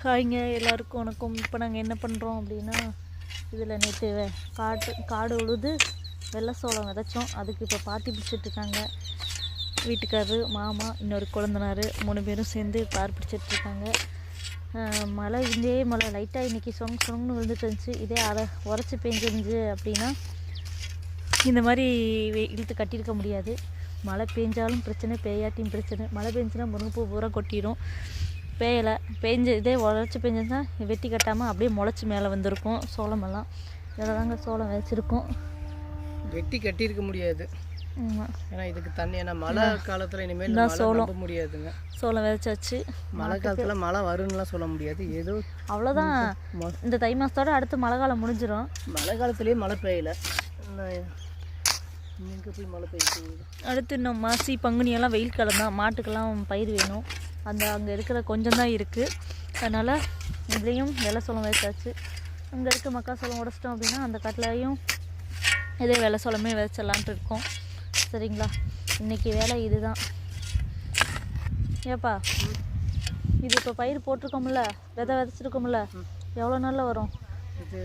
ஹாய்ங்க எல்லாருக்கும் வணக்கம். இப்போ நாங்கள் என்ன பண்ணுறோம் அப்படின்னா, இதில் நேற்று காடு உழுது வெள்ளை சோளம் விதைச்சோம். அதுக்கு இப்போ பாத்தி பிடிச்சிட்ருக்காங்க. வீட்டுக்காரரு, மாமா, இன்னொரு குழந்தனார் 3 பேரும் சேர்ந்து பார் பிடிச்சிட்ருக்காங்க. மழை மழை லைட்டாக இன்றைக்கி சொங்கன்னு விழுந்துட்டு இருந்துச்சு. இதே உரைச்சி பெஞ்சிருந்துச்சு அப்படின்னா இந்த மாதிரி இழுத்து கட்டியிருக்க முடியாது. மழை பெஞ்சாலும் பிரச்சனை, பெய்யாட்டியும் பிரச்சனை. மழை பெஞ்சுன்னா முருங்கைப்பூ பூரா கொட்டிடும். இதே உரைச்சி பெஞ்சுன்னா வெட்டி கட்டாமல் அப்படியே முளைச்சி மேலே வந்திருக்கும். சோளமெல்லாம் இதில் தாங்க சோளம் விதைச்சிருக்கோம். வெட்டி கட்டியிருக்க முடியாது. ஏன்னா இதுக்கு தண்ணி, ஏன்னா மழை காலத்தில் இனிமேல் சோளம் முடியாதுங்க. சோளம் விதைச்சாச்சு. மழை காலத்தில் மழை வரும்னுலாம் சொல்ல முடியாது. ஏதோ அவ்வளோதான். இந்த தை மாதத்தோட அடுத்து மழை காலம் முடிஞ்சிடும். மழை காலத்துலேயே மழை பெய்யலை, இங்கே போய் மழை பெய்யுது. அடுத்து இன்னும் மாசி பங்குனியெல்லாம் வெயில் காலம் தான். மாட்டுக்கெல்லாம் பயிர் வேணும். அங்கே இருக்கிற கொஞ்சம் தான் இருக்குது. அதனால் இதுலேயும் வெள்ளை சோளம் விதைச்சாச்சு. அங்கே இருக்க மக்காசோளம் உடச்சிட்டோம் அப்படின்னா அந்த காட்டிலையும் இதே வெள்ளை சோளமே விதைச்சிடலான்ட்டு இருக்கோம். சரிங்களா? இன்றைக்கி வேலை இதுதான். ஏப்பா, இது இப்போ பயிர் போட்டிருக்கோம்ல, விதைச்சிருக்கோம்ல, எவ்வளோ நாளில் வரும்? இது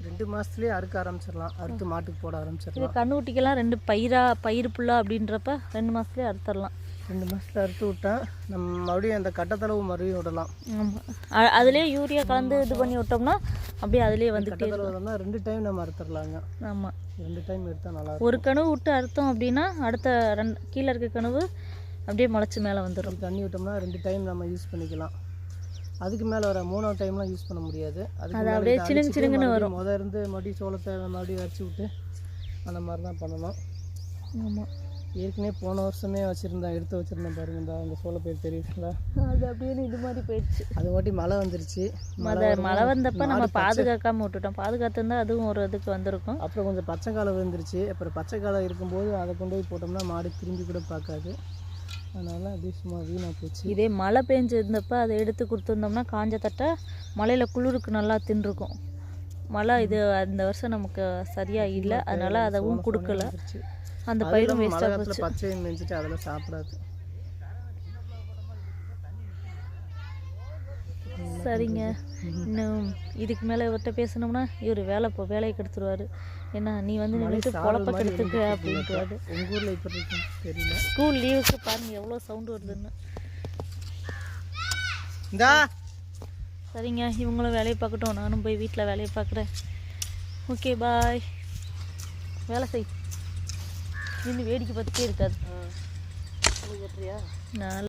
2 மாதத்துலேயே அறுக்க ஆரம்பிச்சிடலாம். அறுத்து மாட்டுக்கு போட ஆரம்பிச்சிடலாம். இது கண்ணுக்குட்டிக்கெல்லாம் பயிர் புல்லா அப்படின்றப்ப 2 மாதத்துலேயே அறுத்துடலாம். 2 மாதத்தில் அறுத்து விட்டா நம்ம மறுபடியும் அந்த கட்டத்தளவு மறுபடியும் விடலாம். ஆமாம், அதுலேயே யூரியா கலந்து இது பண்ணி விட்டோம்னா அப்படியே அதுலேயே வந்துட்டு கட்டத்தளவுனா 2 டைம் நம்ம அறுத்துடலாங்க. ஆமாம், 2 டைம் எடுத்தால் நல்லா. ஒரு கனவு விட்டு அறுத்தோம் அப்படின்னா அடுத்த கீழே இருக்க கனவு அப்படியே முளைச்சி மேலே வந்துடும். தண்ணி விட்டோம்னா 2 டைம் நம்ம யூஸ் பண்ணிக்கலாம். அதுக்கு மேலே வர 3ஆவது டைம்லாம் யூஸ் பண்ண முடியாது. அது அப்படியே சிலுங்குன்னு வரும். இருந்து மறுபடியும் சோளத்தை மறுபடியும் வச்சு விட்டு அந்த மாதிரி தான் பண்ணணும். ஆமாம், ஏற்கனவே போன வருஷமே எடுத்து வச்சுருந்தேன் பாருங்க. அந்த சோளப்பயிர் தெரியுதுங்களா? அது அப்படியே இது மாதிரி போயிடுச்சு. அது வாட்டி மழை வந்துருச்சு. மழை வந்தப்போ நம்ம பாதுகாக்காமல் விட்டுட்டோம். பாதுகாத்துருந்தா அதுவும் ஒரு இதுக்கு வந்திருக்கும். அப்புறம் கொஞ்சம் பச்சை காலம் விழுந்துருச்சு. அப்புறம் பச்சை காலம் இருக்கும்போது அதை கொண்டு போய் போட்டோம்னா மாடு திரும்பி கூட பார்க்காது. அதனால் அப்படியே சும்மா வீணாக போச்சு. இதே மழை பெஞ்சிருந்தப்போ அதை எடுத்து கொடுத்துருந்தோம்னா காஞ்ச தட்டை மழையில் குளிருக்கு நல்லா தின்றுக்கும். மழை அந்த வருஷம் நமக்கு சரியாக இல்லை, அதனால் அதவும் கொடுக்கல. அந்த பயிரும் வேஸ்ட்டாக போச்சு. பச்சையை மெஞ்சிட்டு அதெல்லாம் சாப்பிடாது. சரிங்க, இன்னும் இதுக்கு மேலே இவர்கிட்ட பேசணும்னா இவர் வேலையை கெடுத்துருவார். ஏன்னா நீ நின்றுட்டு பொழப்ப கெடுத்துக்க அப்படின்ட்டுவாரு. உங்கள் ஊரில் இப்போ தெரியல. ஸ்கூல் லீவுக்கு பாருங்கள் எவ்வளோ சவுண்டு வருதுன்னு. சரிங்க, இவங்களும் வேலையை பார்க்கட்டும், நானும் போய் வீட்டில் வேலையை பார்க்குறேன். ஓகே, பாய். வேலை செய், இன்னும் வேடிக்கை பார்த்துட்டே இருக்காது. நான்